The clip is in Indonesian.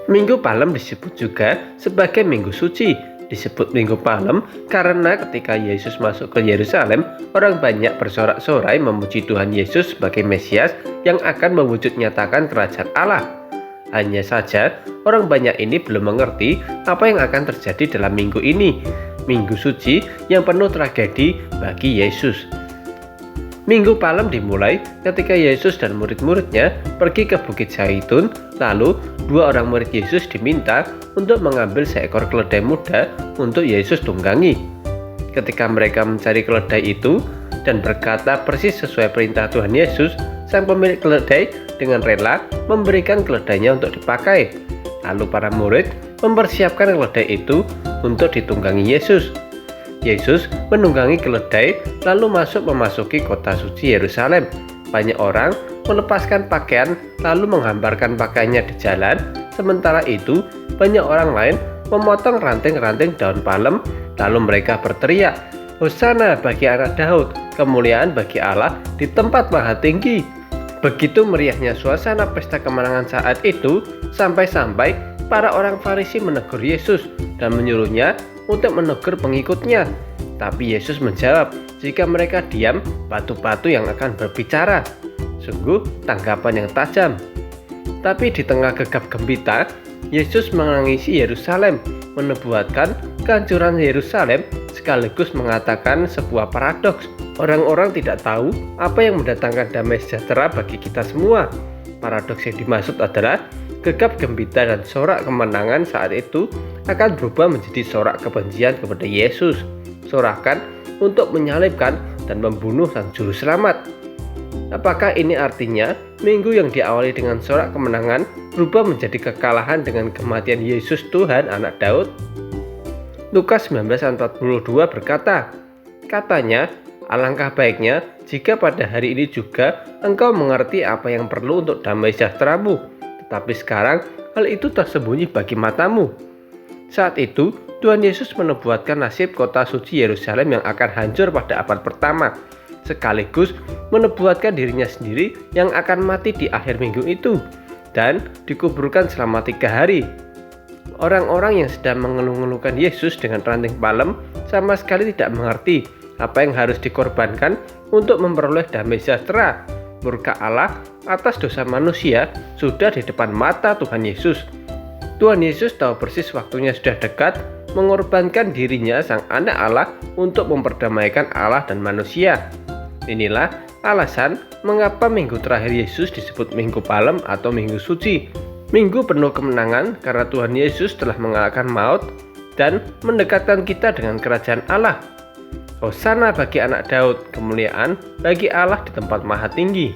Minggu Palem disebut juga sebagai Minggu Suci. Disebut Minggu Palem karena ketika Yesus masuk ke Yerusalem, orang banyak bersorak-sorai memuji Tuhan Yesus sebagai Mesias yang akan mewujud nyatakan kerajaan Allah. Hanya saja, orang banyak ini belum mengerti apa yang akan terjadi dalam minggu ini, Minggu Suci yang penuh tragedi bagi Yesus. Minggu Palem dimulai ketika Yesus dan murid-muridnya pergi ke Bukit Zaitun. Lalu dua orang murid Yesus diminta untuk mengambil seekor keledai muda untuk Yesus tunggangi. Ketika mereka mencari keledai itu dan berkata persis sesuai perintah Tuhan Yesus, sang pemilik keledai dengan rela memberikan keledainya untuk dipakai. Lalu para murid mempersiapkan keledai itu untuk ditunggangi Yesus. Yesus menunggangi keledai lalu memasuki kota suci Yerusalem. Banyak orang melepaskan pakaian lalu menghamparkan pakaiannya di jalan. Sementara itu, banyak orang lain memotong ranting-ranting daun palem lalu mereka berteriak, "Hosana bagi anak Daud, kemuliaan bagi Allah di tempat maha tinggi." Begitu meriahnya suasana pesta kemenangan saat itu, sampai-sampai para orang Farisi menegur Yesus dan menyuruhnya untuk menegur pengikutnya. Tapi Yesus menjawab, jika mereka diam, batu-batu yang akan berbicara. Sungguh tanggapan yang tajam. Tapi di tengah gegap gempita, Yesus menangisi Yerusalem, menubuatkan kehancuran Yerusalem sekaligus mengatakan sebuah paradoks. Orang-orang tidak tahu apa yang mendatangkan damai sejahtera bagi kita semua. Paradoks yang dimaksud adalah gegap gempita dan sorak kemenangan saat itu akan berubah menjadi sorak kebencian kepada Yesus, sorakan untuk menyalibkan dan membunuh sang juru selamat. Apakah ini artinya minggu yang diawali dengan sorak kemenangan berubah menjadi kekalahan dengan kematian Yesus Tuhan anak Daud? Lukas 19:42 berkata, katanya, alangkah baiknya jika pada hari ini juga engkau mengerti apa yang perlu untuk damai sejahteramu, tetapi sekarang hal itu tersembunyi bagi matamu. Saat itu, Tuhan Yesus menubuatkan nasib kota suci Yerusalem yang akan hancur pada abad pertama, sekaligus menubuatkan dirinya sendiri yang akan mati di akhir minggu itu dan dikuburkan selama 3 hari. Orang-orang yang sedang mengeluh-ngeluhkan Yesus dengan ranting palem sama sekali tidak mengerti apa yang harus dikorbankan untuk memperoleh damai sejahtera. Murka Allah atas dosa manusia sudah di depan mata Tuhan Yesus. Tuhan Yesus tahu persis waktunya sudah dekat mengorbankan dirinya sang anak Allah untuk memperdamaikan Allah dan manusia. Inilah alasan mengapa minggu terakhir Yesus disebut Minggu Palem atau Minggu Suci. Minggu penuh kemenangan karena Tuhan Yesus telah mengalahkan maut dan mendekatkan kita dengan kerajaan Allah. Hosana bagi anak Daud, kemuliaan bagi Allah di tempat maha tinggi.